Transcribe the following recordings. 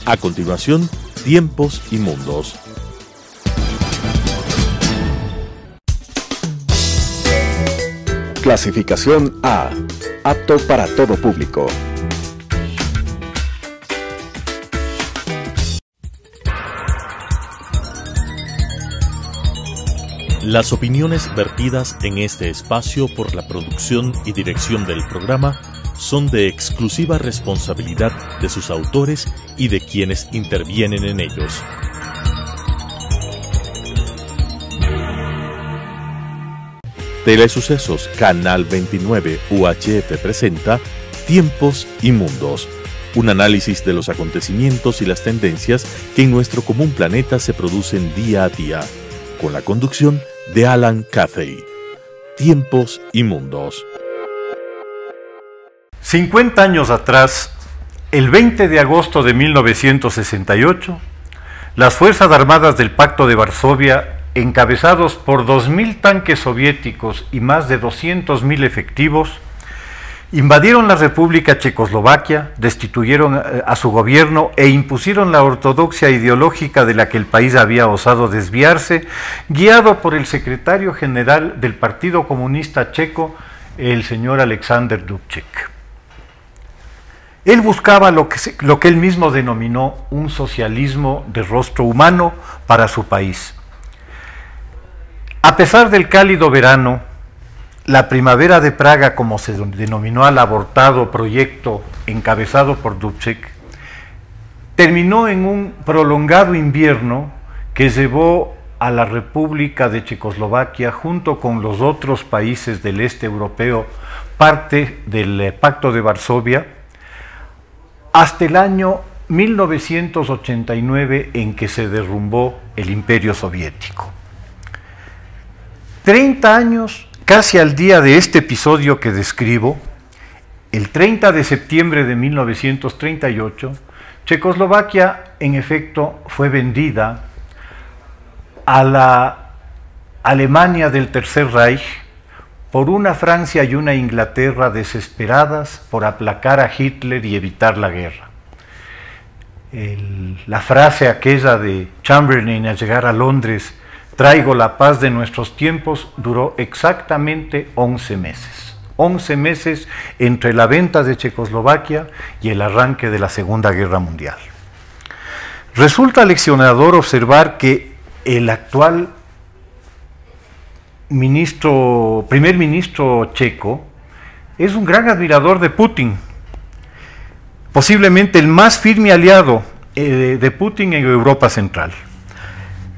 A continuación, Tiempos y Mundos. Clasificación A. Apto para todo público. Las opiniones vertidas en este espacio por la producción y dirección del programa son de exclusiva responsabilidad de sus autores y de quienes intervienen en ellos. Telesucesos Canal 29 UHF presenta Tiempos y Mundos, un análisis de los acontecimientos y las tendencias que en nuestro común planeta se producen día a día, con la conducción de Alan Cathay. Tiempos y Mundos. 50 años atrás, el 20 de agosto de 1968, las Fuerzas Armadas del Pacto de Varsovia, encabezados por 2.000 tanques soviéticos y más de 200.000 efectivos, invadieron la República Checoslovaquia, destituyeron a su gobierno e impusieron la ortodoxia ideológica de la que el país había osado desviarse, guiado por el secretario general del Partido Comunista Checo, el señor Alexander Dubček. Él buscaba lo que él mismo denominó un socialismo de rostro humano para su país. A pesar del cálido verano, la primavera de Praga, como se denominó al abortado proyecto encabezado por Dubček, terminó en un prolongado invierno que llevó a la República de Checoslovaquia, junto con los otros países del este europeo, parte del Pacto de Varsovia, hasta el año 1989, en que se derrumbó el Imperio Soviético. 30 años, casi al día de este episodio que describo, el 30 de septiembre de 1938, Checoslovaquia, en efecto, fue vendida a la Alemania del Tercer Reich por una Francia y una Inglaterra desesperadas por aplacar a Hitler y evitar la guerra. La frase aquella de Chamberlain al llegar a Londres, "Traigo la paz de nuestros tiempos", duró exactamente 11 meses. 11 meses entre la venta de Checoslovaquia y el arranque de la Segunda Guerra Mundial. Resulta leccionador observar que el actual primer ministro checo es un gran admirador de Putin, posiblemente el más firme aliado de Putin en Europa Central.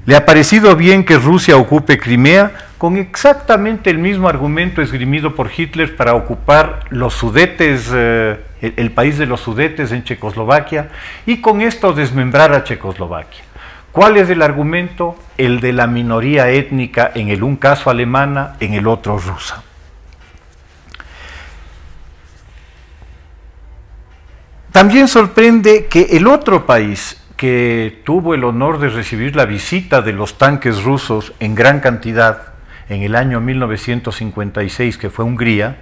Le ha parecido bien que Rusia ocupe Crimea, con exactamente el mismo argumento esgrimido por Hitler para ocupar los Sudetes, el país de los Sudetes en Checoslovaquia, y con esto desmembrar a Checoslovaquia. ¿Cuál es el argumento? El de la minoría étnica, en el un caso alemana, en el otro rusa. También sorprende que el otro país que tuvo el honor de recibir la visita de los tanques rusos en gran cantidad en el año 1956, que fue Hungría,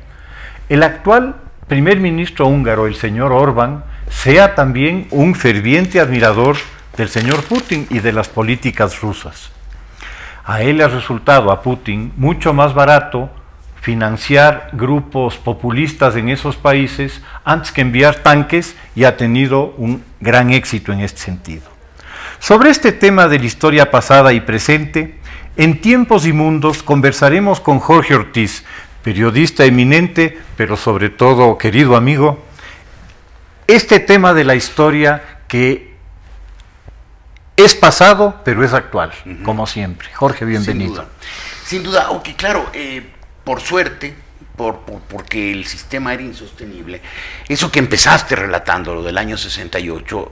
el actual primer ministro húngaro, el señor Orbán, sea también un ferviente admirador del señor Putin y de las políticas rusas. A él le ha resultado, a Putin, mucho más barato financiar grupos populistas en esos países antes que enviar tanques, y ha tenido un gran éxito en este sentido. Sobre este tema de la historia pasada y presente, en Tiempos y Mundos conversaremos con Jorge Ortiz, periodista eminente, pero sobre todo querido amigo, este tema de la historia que es pasado, pero es actual, como siempre. Jorge, bienvenido. Sin duda, aunque claro, por suerte, porque el sistema era insostenible, eso que empezaste relatando, lo del año 68,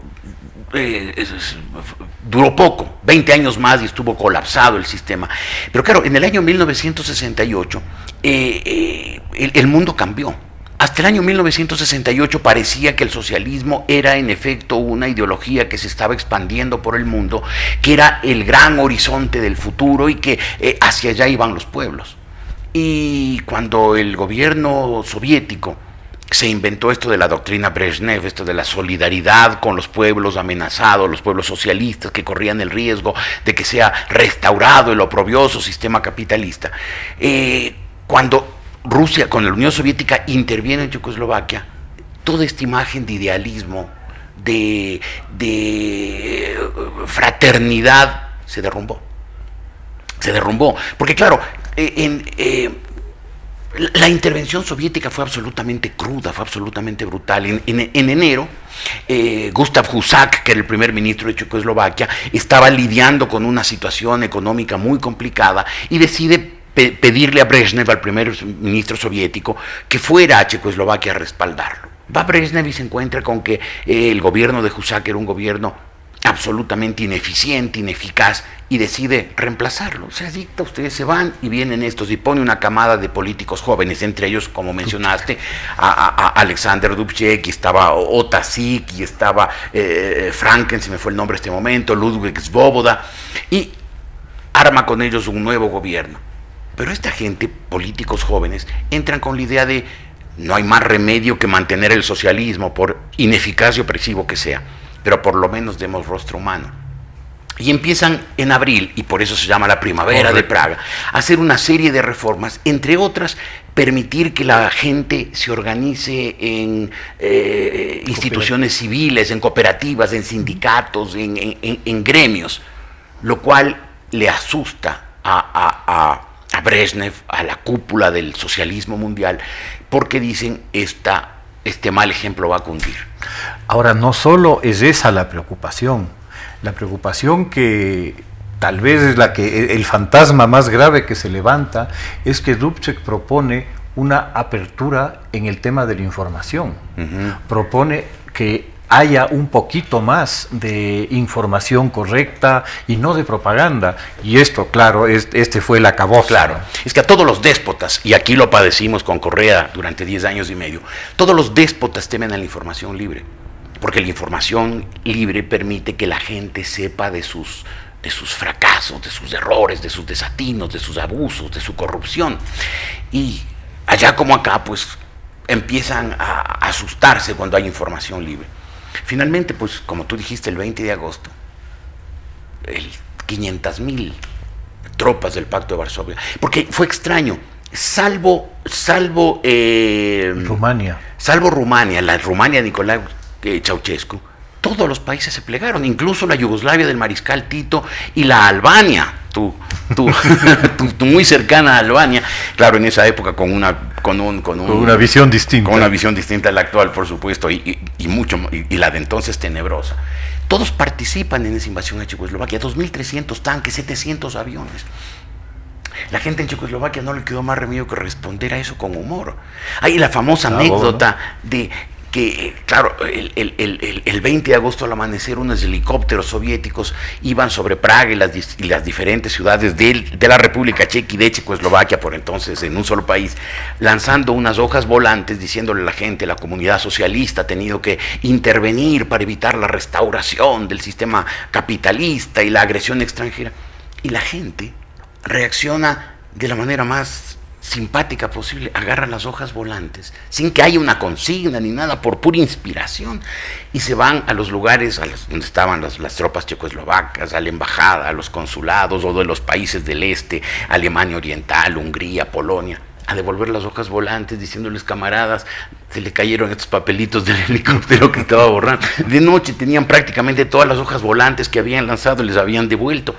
duró poco, 20 años más y estuvo colapsado el sistema. Pero claro, en el año 1968, el mundo cambió. Hasta el año 1968 parecía que el socialismo era en efecto una ideología que se estaba expandiendo por el mundo, que era el gran horizonte del futuro y que hacia allá iban los pueblos. Y cuando el gobierno soviético se inventó esto de la doctrina Brezhnev, esto de la solidaridad con los pueblos amenazados, los pueblos socialistas que corrían el riesgo de que sea restaurado el oprobioso sistema capitalista. Cuando Rusia, con la Unión Soviética, interviene en Checoslovaquia, toda esta imagen de idealismo, de fraternidad, se derrumbó. Se derrumbó, porque claro, la intervención soviética fue absolutamente cruda, fue absolutamente brutal. En enero, Gustav Husak, que era el primer ministro de Checoslovaquia, estaba lidiando con una situación económica muy complicada y decide pedirle a Brezhnev, al primer ministro soviético, que fuera a Checoslovaquia a respaldarlo. Va Brezhnev y se encuentra con que el gobierno de Husak era un gobierno absolutamente ineficiente, ineficaz, y decide reemplazarlo. Se dicta, ustedes se van y vienen estos, y pone una camada de políticos jóvenes, entre ellos, como mencionaste, a Alexander Dubček, y estaba Ota Sik, y estaba Franken, se me fue el nombre en este momento, Ludwig Svoboda, y arma con ellos un nuevo gobierno. Pero esta gente, políticos jóvenes, entran con la idea de no hay más remedio que mantener el socialismo, por ineficaz y opresivo que sea, pero por lo menos demos rostro humano. Y empiezan en abril, y por eso se llama la Primavera de Praga, a hacer una serie de reformas, entre otras, permitir que la gente se organice en instituciones civiles, en cooperativas, en sindicatos, en gremios, lo cual le asusta a Brezhnev, a la cúpula del socialismo mundial, porque dicen, este mal ejemplo va a cundir. Ahora, no solo es esa la preocupación que tal vez es el fantasma más grave que se levanta, es que Dubček propone una apertura en el tema de la información. Propone que haya un poquito más de información correcta y no de propaganda. Y esto, claro, este fue el acabose. Claro, es que a todos los déspotas, y aquí lo padecimos con Correa durante 10 años y medio, todos los déspotas temen a la información libre, porque la información libre permite que la gente sepa de sus fracasos, de sus errores, de sus desatinos, de sus abusos, de su corrupción. Y allá como acá, pues, empiezan a asustarse cuando hay información libre. Finalmente, pues, como tú dijiste, el 20 de agosto, 500.000 tropas del Pacto de Varsovia, porque fue extraño, salvo Rumania, la Rumania de Nicolae Ceausescu, todos los países se plegaron, incluso la Yugoslavia del mariscal Tito y la Albania, tú muy cercana a Albania, claro, en esa época con una visión distinta. Con una visión distinta a la actual, por supuesto, y la de entonces tenebrosa. Todos participan en esa invasión a Checoslovaquia, 2.300 tanques, 700 aviones. La gente en Checoslovaquia no le quedó más remedio que responder a eso con humor. Hay la famosa anécdota de que, claro, el 20 de agosto al amanecer, unos helicópteros soviéticos iban sobre Praga y las diferentes ciudades de la República Checa y de Checoslovaquia, por entonces en un solo país, lanzando unas hojas volantes diciéndole a la gente, la comunidad socialista ha tenido que intervenir para evitar la restauración del sistema capitalista y la agresión extranjera. Y la gente reacciona de la manera más simpática posible, agarran las hojas volantes, sin que haya una consigna ni nada, por pura inspiración, y se van a los lugares donde estaban las tropas checoslovacas, a la embajada, a los consulados, o de los países del este, Alemania Oriental, Hungría, Polonia, a devolver las hojas volantes, diciéndoles, camaradas, se le cayeron estos papelitos del helicóptero que estaba borrando. De noche tenían prácticamente todas las hojas volantes que habían lanzado, les habían devuelto,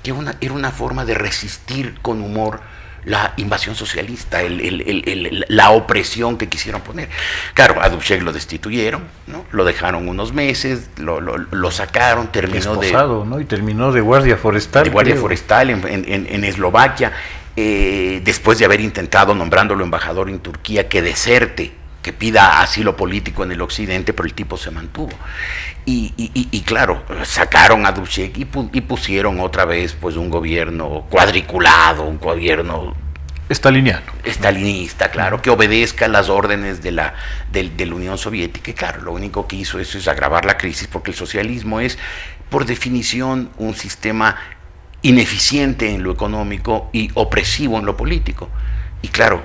que era una forma de resistir con humor la invasión socialista, la opresión que quisieron poner. Claro, a Dubček lo destituyeron, ¿no? Lo dejaron unos meses, lo sacaron, terminó esposado, ¿no? Y terminó de guardia forestal. De guardia forestal en Eslovaquia, después de haber intentado, nombrándolo embajador en Turquía, que deserte, que pida asilo político en el occidente, pero el tipo se mantuvo. Y claro, sacaron a Dubček y pusieron otra vez pues un gobierno cuadriculado, un gobierno estalinista, claro, que obedezca las órdenes de la Unión Soviética. Y claro, lo único que hizo eso es agravar la crisis, porque el socialismo es, por definición, un sistema ineficiente en lo económico y opresivo en lo político. Y claro,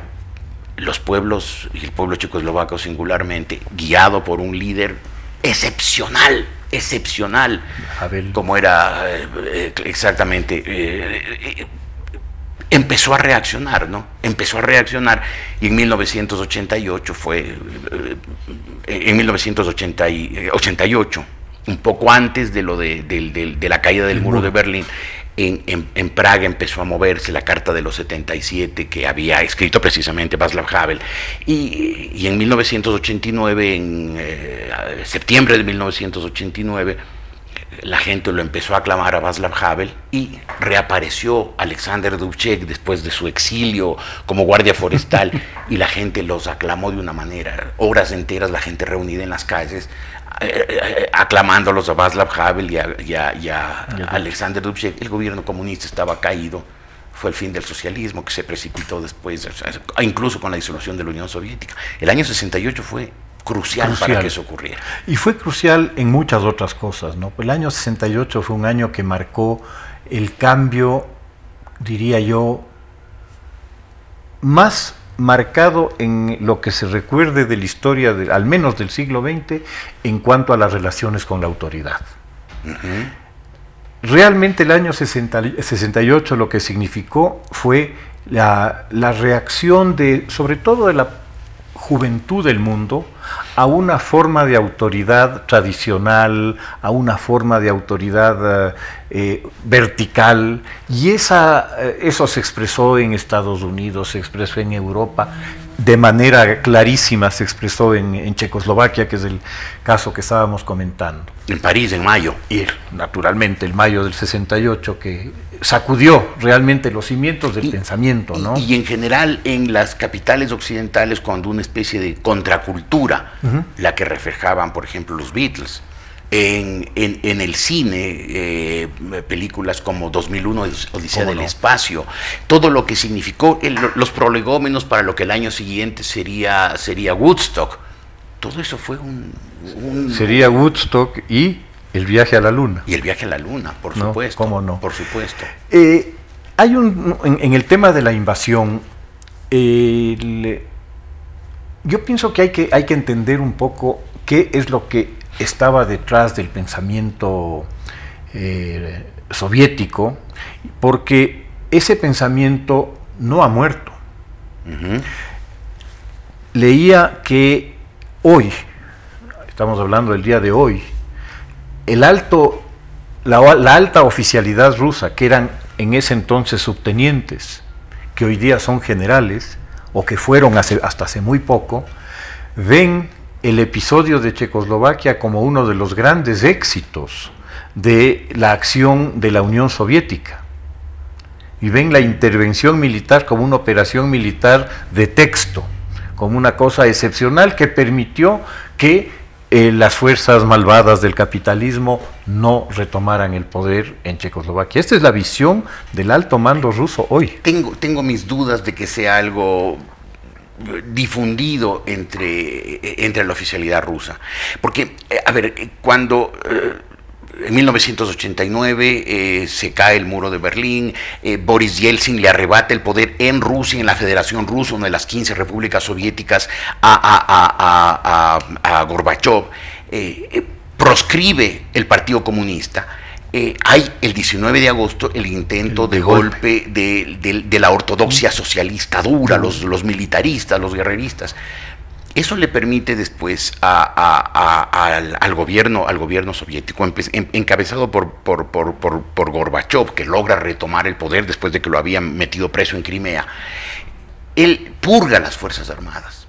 los pueblos, y el pueblo checoslovaco singularmente, guiado por un líder excepcional, Havel, como era empezó a reaccionar, ¿no? Empezó a reaccionar, y en 1988 en 1988, un poco antes de la caída del muro de Berlín, en Praga empezó a moverse la Carta de los 77 que había escrito precisamente Václav Havel, y en 1989, en septiembre de 1989, la gente lo empezó a aclamar a Václav Havel, y reapareció Alexander Dubček después de su exilio como guardia forestal, y la gente los aclamó de una manera, horas enteras la gente reunida en las calles, aclamándolos a Václav Havel y a Alexander Dubček. El gobierno comunista estaba caído, fue el fin del socialismo que se precipitó después, incluso con la disolución de la Unión Soviética. El año 68 fue crucial para que eso ocurriera. Y fue crucial en muchas otras cosas, ¿no? El año 68 fue un año que marcó el cambio, diría yo, más marcado en lo que se recuerde de la historia, al menos del siglo XX, en cuanto a las relaciones con la autoridad. Realmente el año 68 lo que significó fue la reacción sobre todo de la juventud del mundo a una forma de autoridad tradicional, a una forma de autoridad vertical, y eso se expresó en Estados Unidos, se expresó en Europa, de manera clarísima se expresó en Checoslovaquia, que es el caso que estábamos comentando. En París, en mayo. Y naturalmente el mayo del 68, que sacudió realmente los cimientos del pensamiento, ¿no? Y en general en las capitales occidentales, cuando una especie de contracultura, la que reflejaban, por ejemplo, los Beatles, en el cine, películas como 2001, Odisea del Espacio, todo lo que significó los prolegómenos para lo que el año siguiente sería Woodstock, todo eso fue sería Woodstock y el viaje a la luna. Y el viaje a la luna, por supuesto. ¿Cómo no? Por supuesto. Hay en el tema de la invasión, yo pienso que hay que entender un poco qué es lo que estaba detrás del pensamiento soviético, porque ese pensamiento no ha muerto. Leía que hoy, estamos hablando del día de hoy, la alta oficialidad rusa, que eran en ese entonces subtenientes, que hoy día son generales, o que fueron hasta hace muy poco, ven el episodio de Checoslovaquia como uno de los grandes éxitos de la acción de la Unión Soviética, y ven la intervención militar como una operación militar de texto, como una cosa excepcional que permitió que las fuerzas malvadas del capitalismo no retomaran el poder en Checoslovaquia. Esta es la visión del alto mando ruso hoy. Tengo mis dudas de que sea algo difundido entre la oficialidad rusa, porque, a ver, cuando en 1989 se cae el muro de Berlín, Boris Yeltsin le arrebata el poder en Rusia, en la Federación Rusa, una de las 15 repúblicas soviéticas, a Gorbachev, proscribe el Partido Comunista. Hay el 19 de agosto el intento de golpe de la ortodoxia socialista dura, los militaristas, los guerreristas. Eso le permite después al gobierno soviético, encabezado por Gorbachev, que logra retomar el poder después de que lo habían metido preso en Crimea. Él purga las Fuerzas Armadas.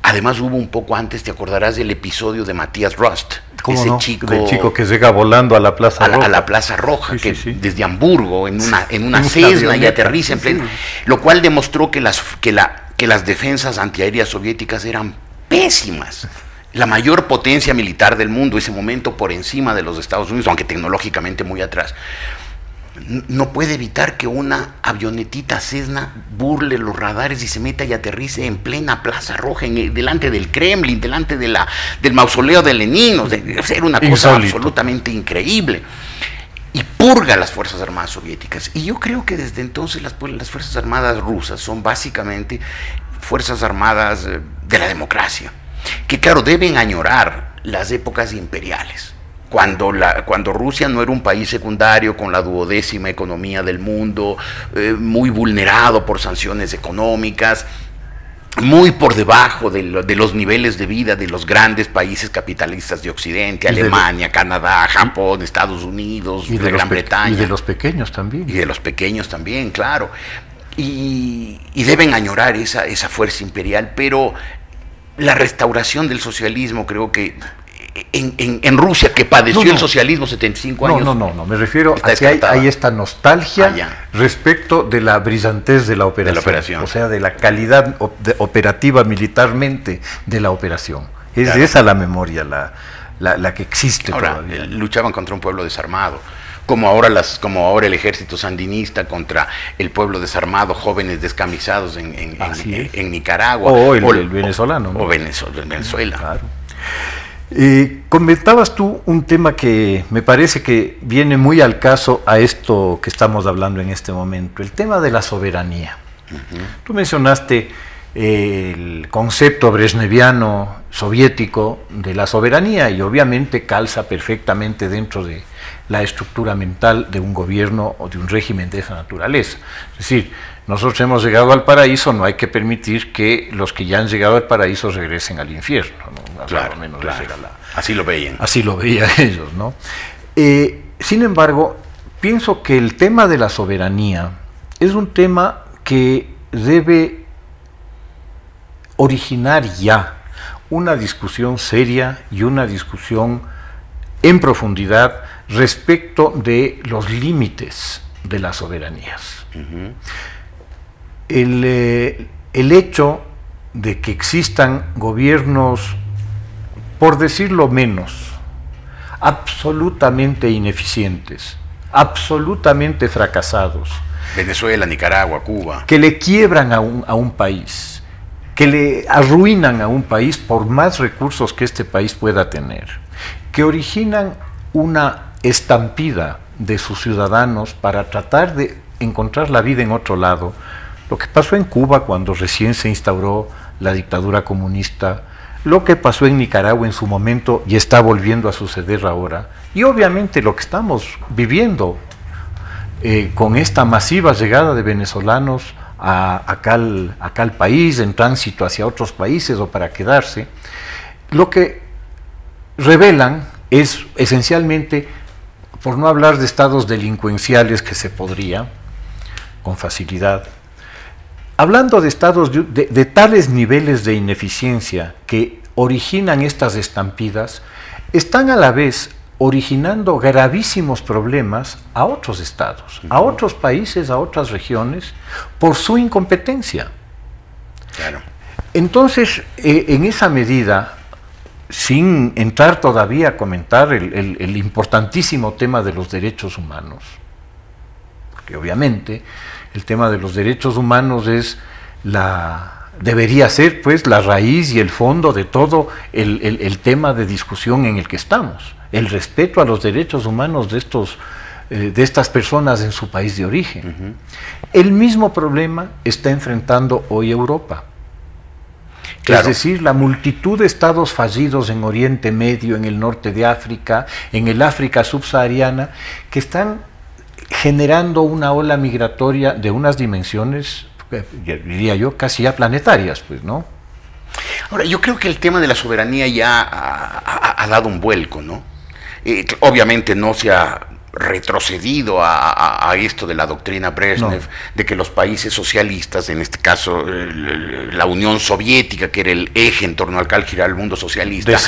Además hubo un poco antes, te acordarás del episodio de Matthias Rust, ese no? chico que llega volando a la Plaza Roja. A la Plaza Roja, sí, sí. Desde Hamburgo, en una Cessna, y aterriza en pleno, lo cual demostró que las defensas antiaéreas soviéticas eran pésimas. La mayor potencia militar del mundo, ese momento por encima de los Estados Unidos, aunque tecnológicamente muy atrás, no puede evitar que una avionetita Cessna burle los radares y se meta y aterrice en plena Plaza Roja, delante del Kremlin, delante del mausoleo de Lenin. Era una cosa absolutamente increíble. Y purga las Fuerzas Armadas soviéticas. Y yo creo que desde entonces las Fuerzas Armadas rusas son básicamente fuerzas armadas de la democracia, que claro, deben añorar las épocas imperiales, cuando Rusia no era un país secundario con la 12ª economía del mundo, muy vulnerado por sanciones económicas, muy por debajo de los niveles de vida de los grandes países capitalistas de Occidente, Alemania, Canadá, Japón, Estados Unidos, de Gran Bretaña. Y de los pequeños también. Y de los pequeños también, claro. Y deben añorar esa fuerza imperial, pero la restauración del socialismo, creo que en Rusia, que padeció el socialismo 75 años. No, me refiero a que hay esta nostalgia respecto de la brillantez de la operación, o sea, de la calidad operativa militarmente de la operación. Es esa la memoria, la que existe todavía. Luchaban contra un pueblo desarmado, como ahora el ejército sandinista contra el pueblo desarmado, jóvenes descamisados en Nicaragua. O el venezolano, ¿no? O Venezuela. Claro. Comentabas tú un tema que me parece que viene muy al caso a esto que estamos hablando en este momento, el tema de la soberanía. Tú mencionaste el concepto brezhneviano soviético de la soberanía y obviamente calza perfectamente dentro de la estructura mental de un gobierno o de un régimen de esa naturaleza. Es decir, nosotros hemos llegado al paraíso, no hay que permitir que los que ya han llegado al paraíso regresen al infierno, ¿no? Claro, así lo veían. Así lo veían ellos, ¿no? Sin embargo, pienso que el tema de la soberanía es un tema que debe originar ya una discusión seria y una discusión en profundidad respecto de los límites de las soberanías. El hecho de que existan gobiernos, por decirlo menos, absolutamente ineficientes, absolutamente fracasados, Venezuela, Nicaragua, Cuba, que le quiebran a un país, que le arruinan a un país por más recursos que este país pueda tener, que originan una estampida de sus ciudadanos para tratar de encontrar la vida en otro lado. Lo que pasó en Cuba cuando recién se instauró la dictadura comunista, lo que pasó en Nicaragua en su momento y está volviendo a suceder ahora, y obviamente lo que estamos viviendo con esta masiva llegada de venezolanos acá al país, en tránsito hacia otros países o para quedarse, lo que revelan es esencialmente, por no hablar de estados delincuenciales que se podría con facilidad, hablando de estados de tales niveles de ineficiencia que originan estas estampidas, están a la vez originando gravísimos problemas a otros estados, a otros países, a otras regiones, por su incompetencia. Claro. Entonces, en esa medida, sin entrar todavía a comentar el importantísimo tema de los derechos humanos, porque obviamente el tema de los derechos humanos debería ser pues la raíz y el fondo de todo el tema de discusión en el que estamos, el respeto a los derechos humanos de estas personas en su país de origen. El mismo problema está enfrentando hoy Europa. Claro. Es decir, la multitud de estados fallidos en Oriente Medio, en el norte de África, en el África subsahariana, que están generando una ola migratoria de unas dimensiones, diría yo, casi ya planetarias, pues, ¿no? Ahora, yo creo que el tema de la soberanía ya ha dado un vuelco, ¿no? Obviamente no se ha retrocedido a esto de la doctrina Brezhnev, de que los países socialistas, en este caso la Unión Soviética, que era el eje en torno al cual giraba el mundo socialista,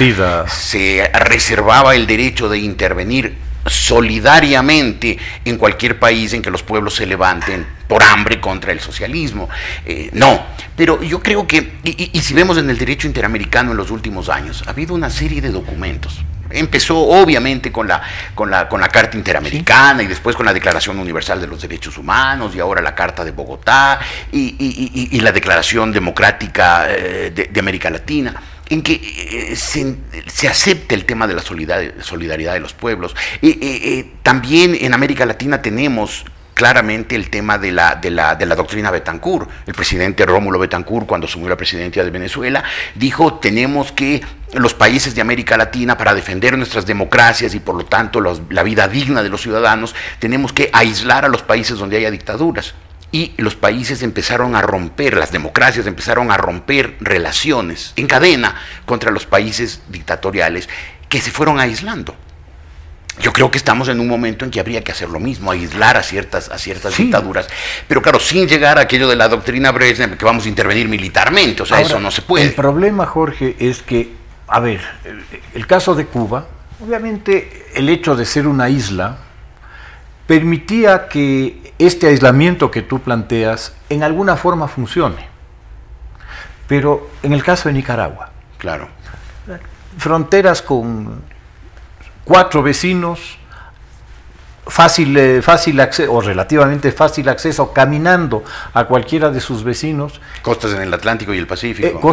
se reservaba el derecho de intervenir solidariamente en cualquier país en que los pueblos se levanten por hambre contra el socialismo. No, pero yo creo que, y si vemos en el derecho interamericano en los últimos años, ha habido una serie de documentos. Empezó obviamente con la Carta Interamericana, y después con la Declaración Universal de los Derechos Humanos, y ahora la Carta de Bogotá y la Declaración Democrática de América Latina, en que se acepta el tema de la solidaridad de los pueblos. También en América Latina tenemos claramente el tema de la doctrina Betancourt. El presidente Rómulo Betancourt, cuando asumió la presidencia de Venezuela, dijo: tenemos que, los países de América Latina, para defender nuestras democracias y por lo tanto la vida digna de los ciudadanos, tenemos que aislar a los países donde haya dictaduras. Y los países empezaron a romper, las democracias empezaron a romper relaciones en cadena contra los países dictatoriales que se fueron aislando. Yo creo que estamos en un momento en que habría que hacer lo mismo, aislar a ciertas dictaduras, pero claro, sin llegar a aquello de la doctrina Brezhnev, que vamos a intervenir militarmente, o sea, ahora, eso no se puede. El problema, Jorge, es que, a ver, el caso de Cuba, obviamente el hecho de ser una isla permitía que este aislamiento que tú planteas en alguna forma funcione, pero en el caso de Nicaragua, claro, fronteras con 4 vecinos, fácil acceso, o relativamente fácil acceso, caminando a cualquiera de sus vecinos. Costas en el Atlántico y el Pacífico.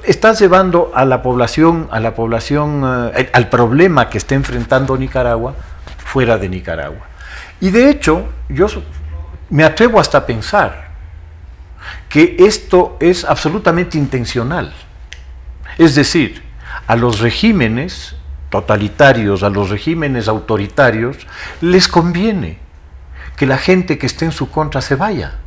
Estás llevando a la población, al problema que está enfrentando Nicaragua, fuera de Nicaragua. Y de hecho, yo me atrevo hasta a pensar que esto es absolutamente intencional. Es decir, a los regímenes totalitarios, a los regímenes autoritarios, les conviene que la gente que esté en su contra se vaya.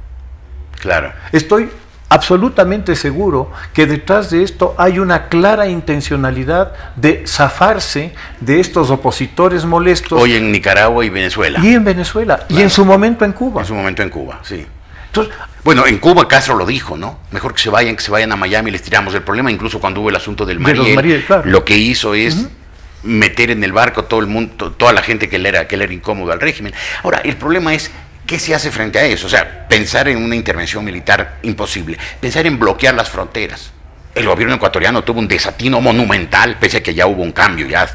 Claro. Estoy absolutamente seguro que detrás de esto hay una clara intencionalidad de zafarse de estos opositores molestos. Hoy en Nicaragua y Venezuela. Y en Venezuela, claro. Y en su momento en Cuba. En su momento en Cuba, sí. Entonces, bueno, en Cuba Castro lo dijo, ¿no? Mejor que se vayan a Miami y les tiramos el problema. Incluso cuando hubo el asunto del Mariel, claro. Lo que hizo es meter en el barco todo el mundo, toda la gente que le era incómodo al régimen. Ahora, el problema es, ¿qué se hace frente a eso? O sea, pensar en una intervención militar, imposible. Pensar en bloquear las fronteras. El gobierno ecuatoriano tuvo un desatino monumental, pese a que ya hubo un cambio, ya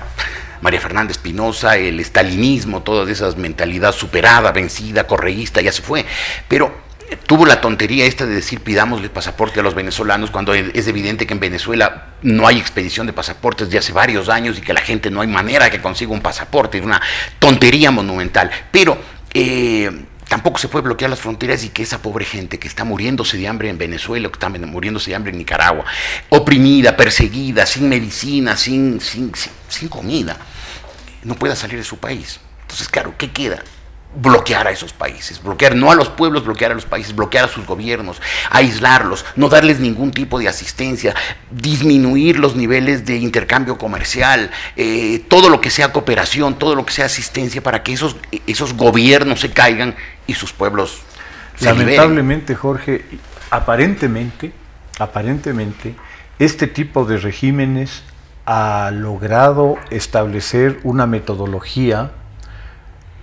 María Fernanda Espinosa, el estalinismo, toda esa mentalidad superada, vencida, correísta, ya se fue. Pero tuvo la tontería esta de decir: pidámosle pasaporte a los venezolanos, cuando es evidente que en Venezuela no hay expedición de pasaportes de hace varios años y que la gente no hay manera que consiga un pasaporte. Es una tontería monumental. Pero tampoco se puede bloquear las fronteras y que esa pobre gente que está muriéndose de hambre en Venezuela, que está muriéndose de hambre en Nicaragua, oprimida, perseguida, sin medicina, sin comida, no pueda salir de su país. Entonces, claro, ¿qué queda? Bloquear a esos países, bloquear no a los pueblos, bloquear a los países, bloquear a sus gobiernos, aislarlos, no darles ningún tipo de asistencia, disminuir los niveles de intercambio comercial, todo lo que sea cooperación, todo lo que sea asistencia para que esos gobiernos se caigan y sus pueblos se liberen. Lamentablemente, Jorge, aparentemente, este tipo de regímenes ha logrado establecer una metodología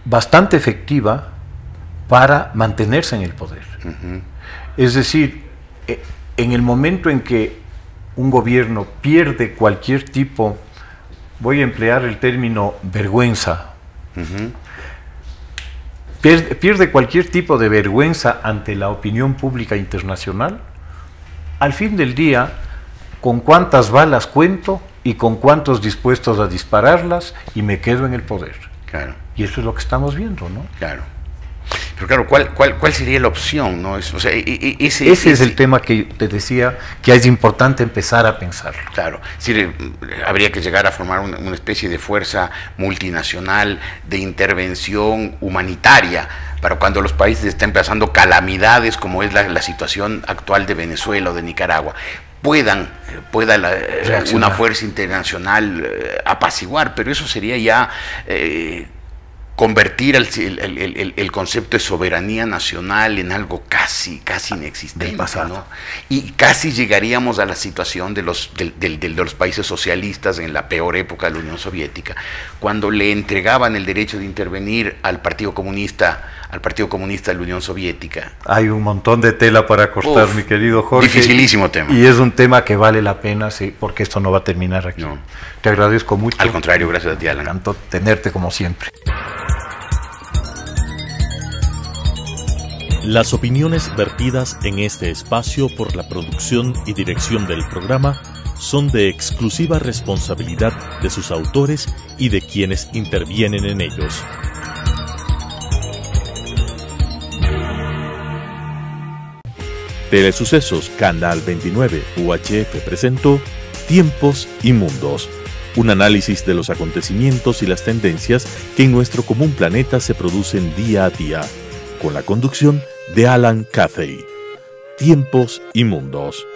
bastante efectiva para mantenerse en el poder. Es decir, en el momento en que un gobierno pierde cualquier tipo, voy a emplear el término vergüenza, pierde cualquier tipo de vergüenza ante la opinión pública internacional, al fin del día, con cuántas balas cuento y con cuántos dispuestos a dispararlas, y me quedo en el poder. Claro. Y eso es lo que estamos viendo, ¿no? Claro. Pero claro, ¿cuál sería la opción, ¿no? O sea, ese es el tema que te decía, que es importante empezar a pensar. Claro. Es decir, habría que llegar a formar una especie de fuerza multinacional de intervención humanitaria para cuando los países estén pasando calamidades, como es la situación actual de Venezuela o de Nicaragua, pueda una fuerza internacional apaciguar, pero eso sería ya convertir el concepto de soberanía nacional en algo casi inexistente, ¿no? Y casi llegaríamos a la situación de los países socialistas en la peor época de la Unión Soviética, cuando le entregaban el derecho de intervenir al Partido Comunista de la Unión Soviética. Hay un montón de tela para cortar, mi querido Jorge. Dificilísimo tema. Y es un tema que vale la pena, sí, porque esto no va a terminar aquí. No. Te agradezco mucho. Al contrario, gracias a ti, Alan. Me encantó tenerte como siempre. Las opiniones vertidas en este espacio por la producción y dirección del programa son de exclusiva responsabilidad de sus autores y de quienes intervienen en ellos. Telesucesos Canal 29 UHF presentó Tiempos y Mundos, un análisis de los acontecimientos y las tendencias que en nuestro común planeta se producen día a día, con la conducción de Alan Cathay. Tiempos y Mundos.